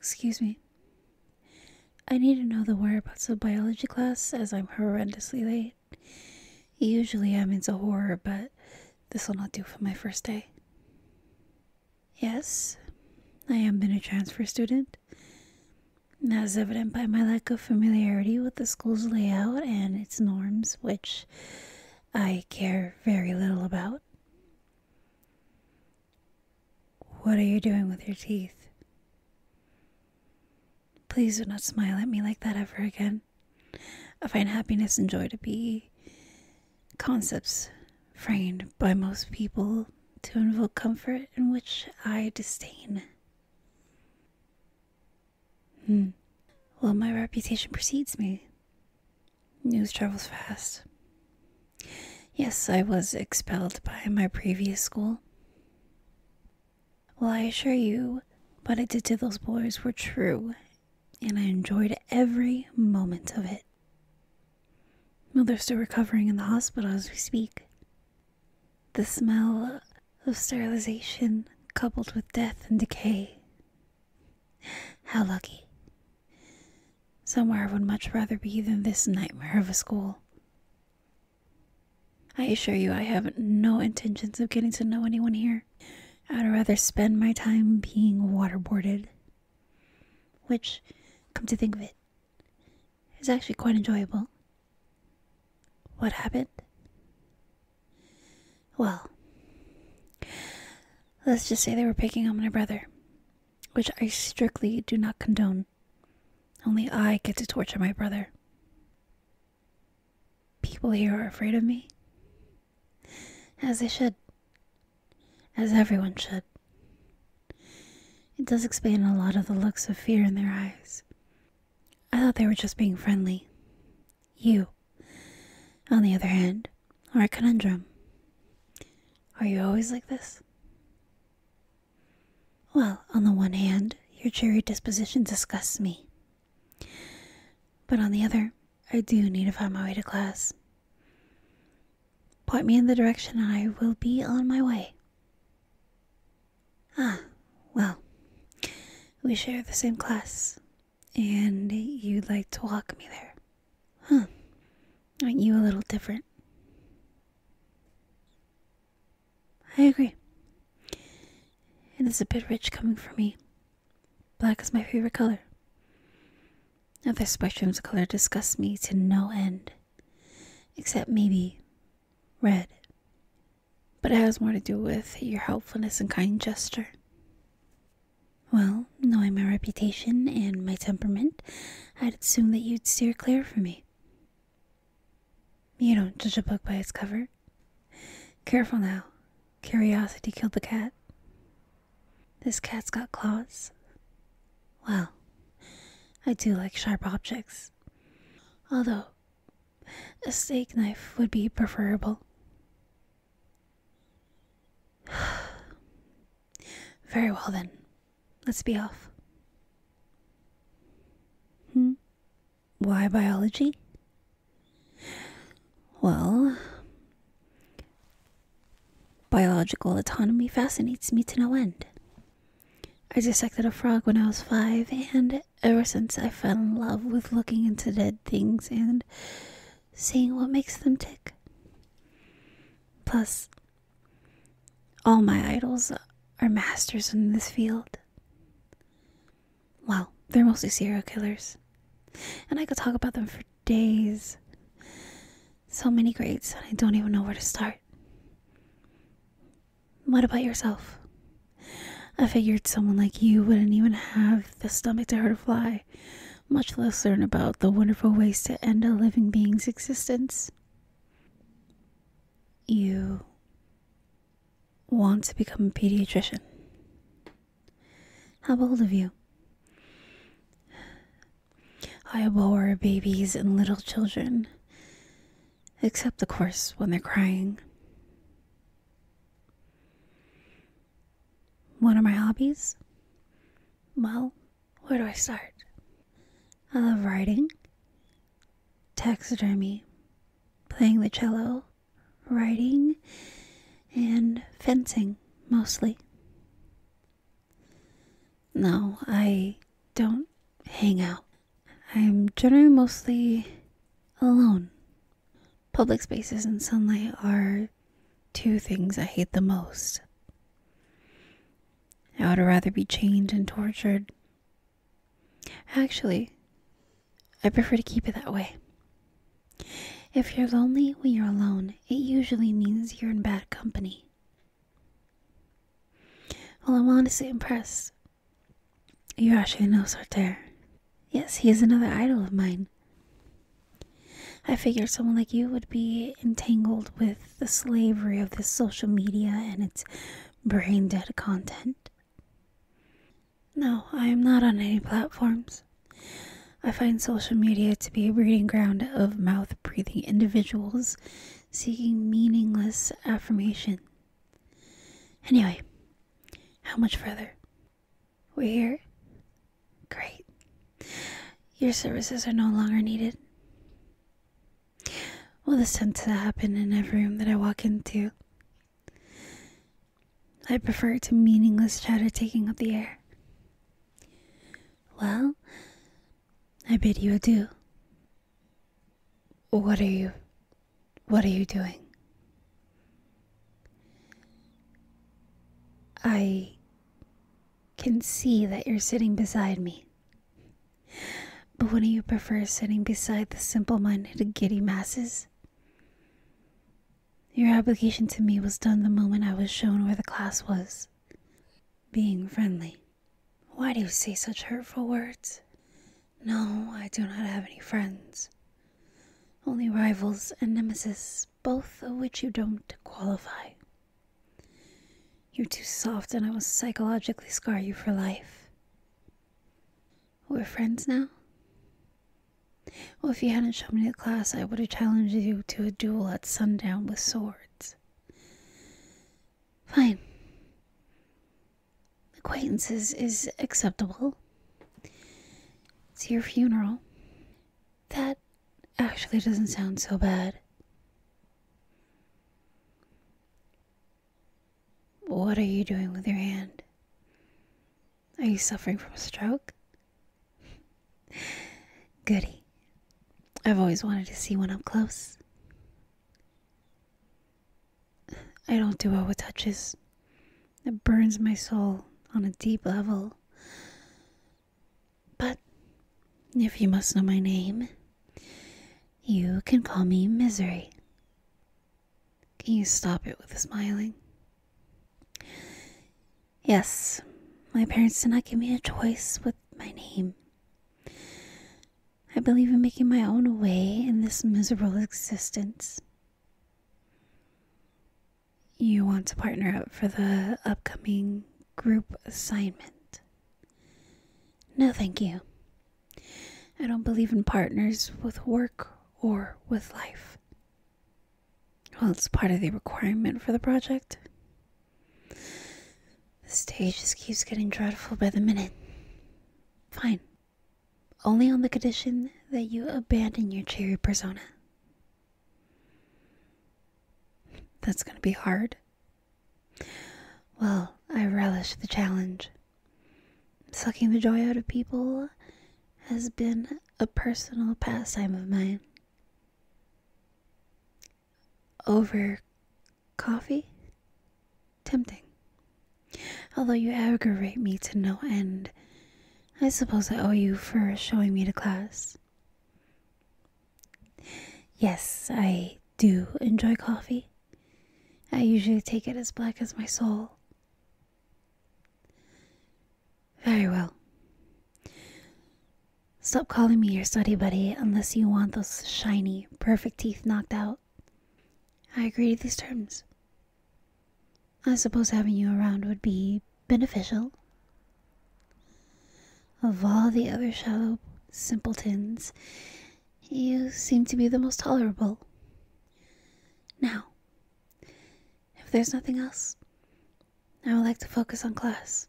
Excuse me. I need to know the whereabouts of biology class as I'm horrendously late. Usually I'm into horror, but this will not do for my first day. Yes, I am been a transfer student, as evident by my lack of familiarity with the school's layout and its norms, which I care very little about. What are you doing with your teeth? Please do not smile at me like that ever again. I find happiness and joy to be concepts framed by most people to invoke comfort in which I disdain. Well, my reputation precedes me. News travels fast. Yes, I was expelled by my previous school. Well, I assure you, what I did to those boys were true, and I enjoyed every moment of it. Well, they're still recovering in the hospital as we speak. The smell of sterilization coupled with death and decay. How lucky. Somewhere I would much rather be than this nightmare of a school. I assure you I have no intentions of getting to know anyone here. I'd rather spend my time being waterboarded. Which, come to think of it, is actually quite enjoyable. What happened? Well, let's just say they were picking on my brother, which I strictly do not condone. Only I get to torture my brother. People here are afraid of me. As they should. As everyone should. It does explain a lot of the looks of fear in their eyes. I thought they were just being friendly. You, on the other hand, are a conundrum. Are you always like this? Well, on the one hand, your cheery disposition disgusts me. But on the other, I do need to find my way to class. Point me in the direction and I will be on my way. Well, we share the same class, and you'd like to walk me there. Aren't you a little different? I agree. It is a bit rich coming from me. Black is my favorite color. Other spectrums of color disgust me to no end, except maybe red. But it has more to do with your helpfulness and kind gesture. Well, knowing my reputation and my temperament, I'd assume that you'd steer clear from me. You don't judge a book by its cover. Careful now. Curiosity killed the cat. This cat's got claws. Well, I do like sharp objects. Although, a steak knife would be preferable. Very well then. Let's be off. Why biology? Well, biological autonomy fascinates me to no end. I dissected a frog when I was 5, and ever since I fell in love with looking into dead things and seeing what makes them tick. Plus, all my idols are masters in this field. Well, they're mostly serial killers, and I could talk about them for days. So many greats, and I don't even know where to start. What about yourself? I figured someone like you wouldn't even have the stomach to hurt a fly, much less learn about the wonderful ways to end a living being's existence. You want to become a pediatrician. How bold of you. I abhor babies and little children, except of course when they're crying. What are my hobbies? Well, where do I start? I love writing, taxidermy, playing the cello, writing, and fencing, mostly. No, I don't hang out. I'm generally mostly alone. Public spaces and sunlight are two things I hate the most. I would rather be chained and tortured. Actually, I prefer to keep it that way. If you're lonely when you're alone, it usually means you're in bad company. Well, I'm honestly impressed. You actually know Sartre. Yes, he is another idol of mine. I figured someone like you would be entangled with the slavery of this social media and its brain-dead content. No, I am not on any platforms. I find social media to be a breeding ground of mouth-breathing individuals seeking meaningless affirmation. Anyway, how much further? We're here? Great. Your services are no longer needed. Well, this tends to happen in every room that I walk into. I prefer to meaningless chatter taking up the air. Well, I bid you adieu. What are you doing? I can see that you're sitting beside me. But wouldn't you prefer sitting beside the simple-minded giddy masses? Your application to me was done the moment I was shown where the class was. Being friendly. Why do you say such hurtful words? No, I do not have any friends. Only rivals and nemesis, both of which you don't qualify. You're too soft and I will psychologically scar you for life. We're friends now? Well, if you hadn't shown me the class, I would have challenged you to a duel at sundown with swords. Fine. Acquaintances is acceptable. It's your funeral. That actually doesn't sound so bad. What are you doing with your hand? Are you suffering from a stroke? Goody. I've always wanted to see one up close. I don't do well with touches. It burns my soul on a deep level. But if you must know my name, you can call me Misery. Can you stop it with the smiling? Yes, my parents did not give me a choice with my name. I believe in making my own way in this miserable existence. You want to partner up for the upcoming group assignment? No, thank you. I don't believe in partners with work or with life. Well, it's part of the requirement for the project. The stage just keeps getting dreadful by the minute. Fine. Only on the condition that you abandon your cheery persona. That's gonna be hard. Well, I relish the challenge. Sucking the joy out of people has been a personal pastime of mine. Over coffee? Tempting. Although you aggravate me to no end, I suppose I owe you for showing me the class. Yes, I do enjoy coffee. I usually take it as black as my soul. Very well. Stop calling me your study buddy unless you want those shiny, perfect teeth knocked out. I agree to these terms. I suppose having you around would be beneficial. Of all the other shallow simpletons, you seem to be the most tolerable. Now, if there's nothing else, I would like to focus on class.